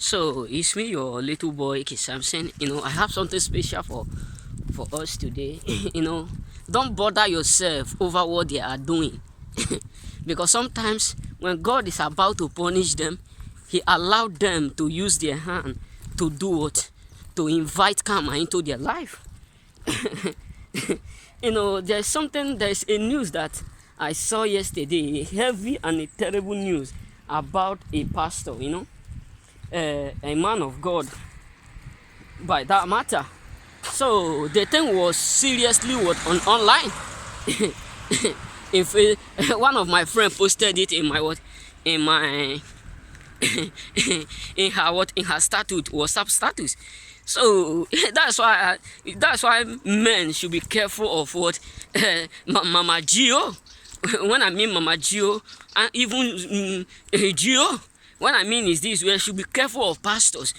So it's me, your little boy, K Samson. I have something special for us today. Don't bother yourself over what they are doing, because sometimes when God is about to punish them, He allowed them to use their hand to do what, to invite karma into their life. There's a news that I saw yesterday, a heavy and a terrible news about a pastor. A man of God by that matter. So the thing was seriously online. If one of my friends posted it in my in her status, WhatsApp status. So that's why men should be careful of what Mama Gio. When I mean Mama Gio, and even Gio, what I mean is this: we should be careful of pastors.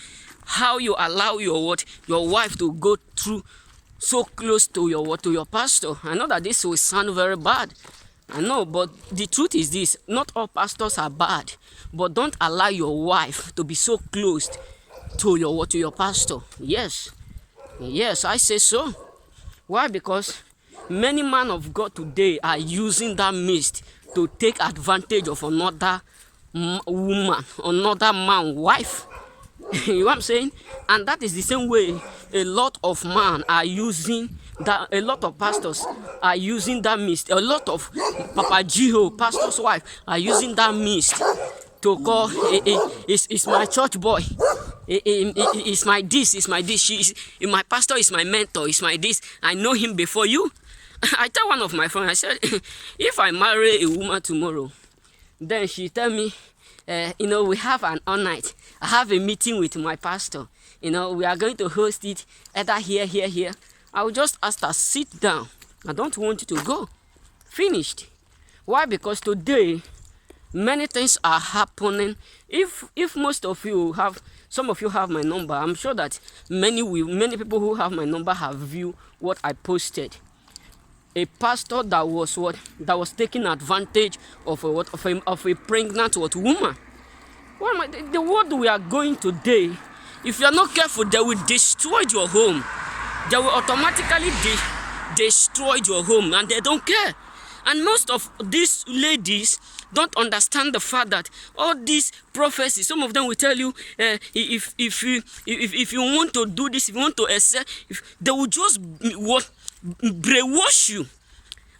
How you allow your wife to go through so close to your pastor. I know that this will sound very bad. I know, but the truth is this: not all pastors are bad, but don't allow your wife to be so close to your pastor. Yes, I say so. Why? Because many men of God today are using that mist to take advantage of another woman, another man, wife. You know what I'm saying? And that is the same way a lot of men are using that. A lot of pastors are using that mist. A lot of Papa Gio, pastor's wife, are using that mist to call it's my church boy. It's my this, it's my this. My pastor is my mentor, it's my this. I know him before you. I tell one of my friends, I said, if I marry a woman tomorrow, then she tell me, we have an all night. I have a meeting with my pastor. We are going to host it either here. I will just ask her, sit down. I don't want you to go. Finished. Why? Because today, many things are happening. If most of you have, some of you have my number, I'm sure that many people who have my number have viewed what I posted. A pastor that was taking advantage of a pregnant woman. The world we are going today, if you are not careful, they will destroy your home. They will automatically destroy your home, and they don't care. And most of these ladies don't understand the fact that all these prophecies, some of them will tell you, if you want to do this, if you want to excel, they will just brainwash you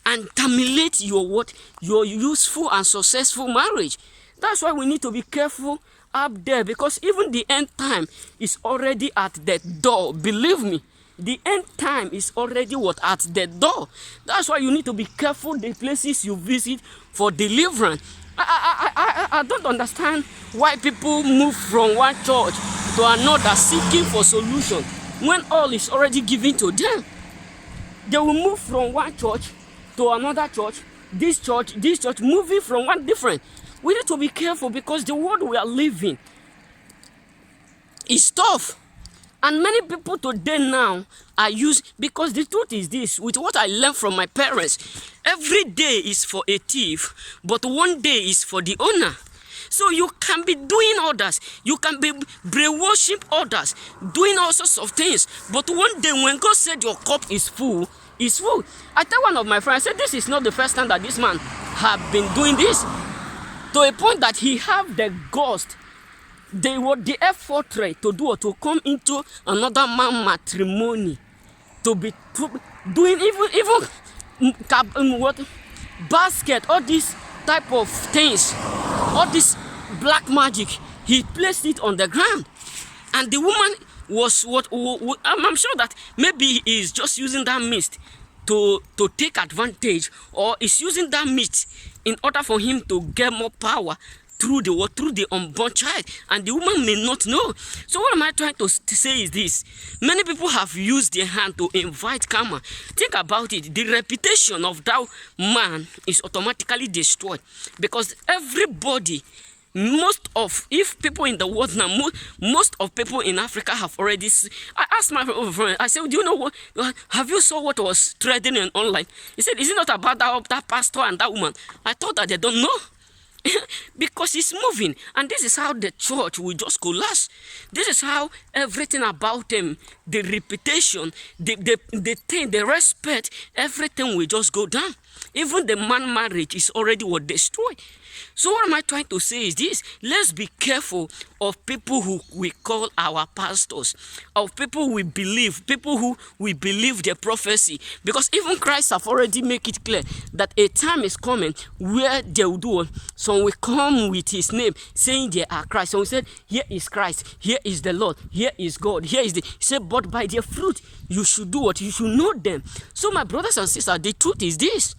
and terminate your useful and successful marriage. That's why we need to be careful up there, because even the end time is already at the door. Believe me, the end time is already at the door. That's why you need to be careful the places you visit for deliverance. I don't understand why people move from one church to another seeking for solution when all is already given to them. They will move from one church to another church, this church, moving from one different. We need to be careful, because the world we are living is tough. And many people today now are because the truth is this, with what I learned from my parents, every day is for a thief, but one day is for the owner. So you can be doing others, you can be brainwashing others, doing all sorts of things, but one day when God said your cup is full, it's full. I tell one of my friends, I said, this is not the first time that this man have been doing this, to a point that he have the ghost, the effort to come into another man matrimony, to doing even basket, all these type of things, all this black magic. He placed it on the ground, and the woman was I'm sure that maybe he is just using that mist to take advantage, or is using that mist in order for him to get more power through the unborn child, and the woman may not know. So what am I trying to say is this: many people have used their hand to invite karma. Think about it. The reputation of that man is automatically destroyed, because everybody, if people in the world now, most of people in Africa have already I asked my friend, I said, do you know what, have you saw what was trending online? He said, is it not about that pastor and that woman? I thought that they don't know. because it's moving. And this is how the church will just collapse. This is how everything about them, the reputation, the thing, the respect, everything will just go down. Even the man marriage is already what destroyed. So what am I trying to say is this: let's be careful of people who we call our pastors, of people we believe, people who we believe their prophecy. Because even Christ have already made it clear that a time is coming where they will do, some will come with his name saying they are Christ. So he said, here is Christ, here is the Lord, here is God, here is the, he said, but by their fruit you should do what? You should know them. So my brothers and sisters, the truth is this: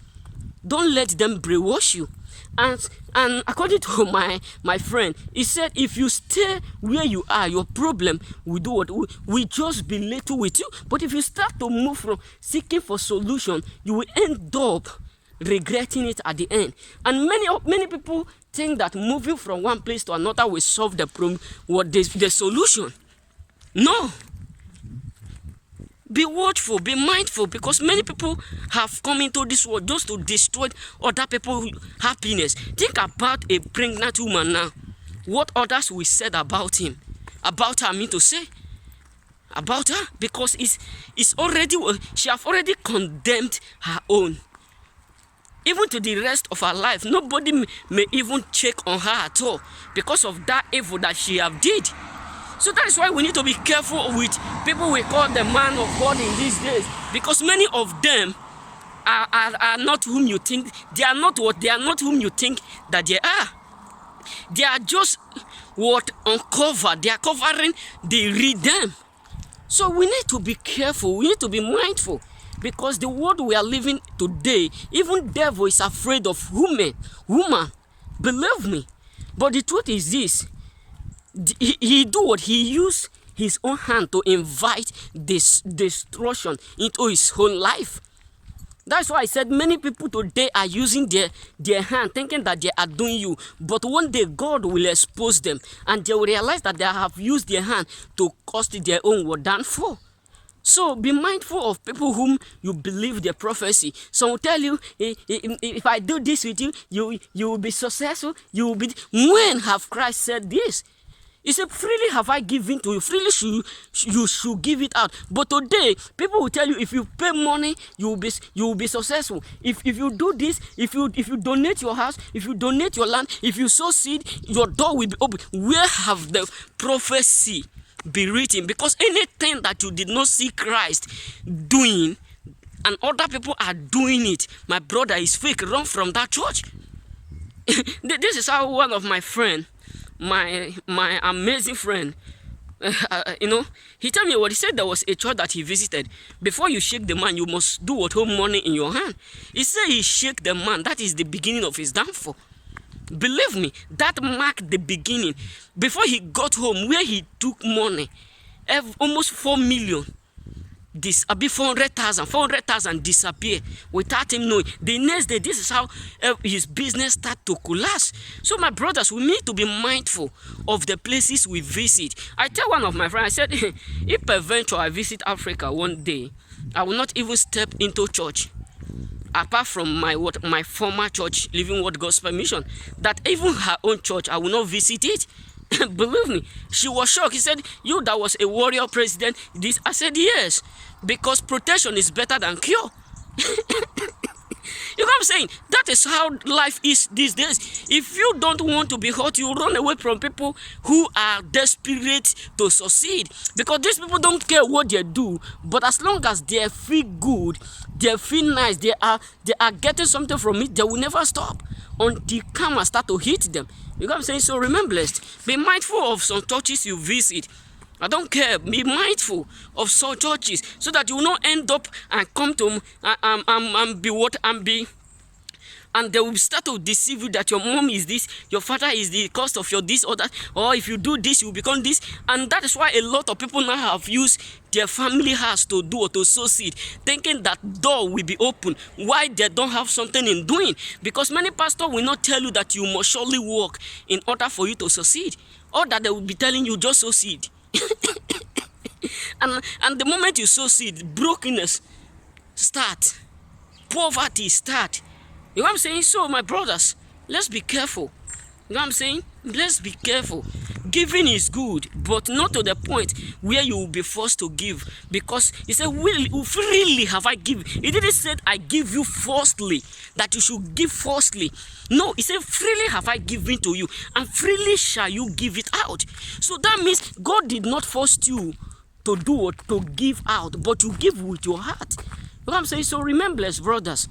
don't let them brainwash you. And according to my friend, he said, if you stay where you are, your problem will do what? We just be little with you. But if you start to move from seeking for solution, you will end up regretting it at the end. And many people think that moving from one place to another will solve the problem, the solution. No. Be watchful, be mindful, because many people have come into this world just to destroy other people's happiness. Think about a pregnant woman now. What others will say about him, about her, I mean to say, about her, because it's already, she have already condemned her own. Even to the rest of her life, nobody may even check on her at all because of that evil that she have did. So that is why we need to be careful with people we call the man of God in these days, because many of them are not whom you think. They are not what? They are not whom you think that they are. They are just what? Uncovered. They are covering the redeemed. So we need to be careful. We need to be mindful, because the world we are living today, even devil is afraid of woman. Believe me. But the truth is this: he do what? He used his own hand to invite this destruction into his own life. That's why I said many people today are using their hand, thinking that they are doing you. But one day God will expose them, and they will realize that they have used their hand to cause their own downfall. So be mindful of people whom you believe their prophecy. Some will tell you, if I do this with you, you will be successful. You will be. When have Christ said this? He said, freely have I given to you, freely you should give it out. But today, people will tell you, if you pay money, you will be successful. If you do this, if you donate your house, if you donate your land, if you sow seed, your door will be open. Where have the prophecy be written? Because anything that you did not see Christ doing, and other people are doing it, my brother, is fake. Run from that church. This is how one of my friends, my amazing friend, he told me what he said. There was a church that he visited. Before you shake the man, you must do what? Hold money in your hand. He said he shake the man. That is the beginning of his downfall. Believe me, that marked the beginning. Before he got home, where he took money, almost 4 million. This 400,000 disappear without him knowing. The next day, this is how his business start to collapse. So my brothers, we need to be mindful of the places we visit. I tell one of my friends, I said, if eventually I visit Africa one day, I will not even step into church, apart from my former church, Living Word Gospel Mission, that even her own church, I will not visit it. Believe me, she was shocked. He said, you that was a warrior president, this. I said, yes, because protection is better than cure. You know what I'm saying? That is how life is these days. If you don't want to be hurt, you run away from people who are desperate to succeed. Because these people don't care what they do, but as long as they feel good, they feel nice, they are getting something from it, they will never stop until karma start to hit them. You know what I'm saying? So remember, be mindful of some churches you visit. I don't care. Be mindful of some churches so that you will not end up and come to and they will start to deceive you that your mom is this, your father is the cause of your this or that, or if you do this, you become this. And that is why a lot of people now have used their family house to do or to sow seed, thinking that door will be open. Why they don't have something in doing? Because many pastors will not tell you that you must surely work in order for you to succeed, or that they will be telling you just sow seed. and the moment you sow seed, brokenness start, poverty start. You know what I'm saying? So my brothers, let's be careful You know what I'm saying? Let's be careful. Giving is good, but not to the point where you will be forced to give. Because he said, freely have I given. He didn't say, I give you forcefully, that you should give forcefully. No, he said, freely have I given to you, and freely shall you give it out. So that means God did not force you to do or to give out, but you give with your heart. You know what I'm saying? So remember, brothers,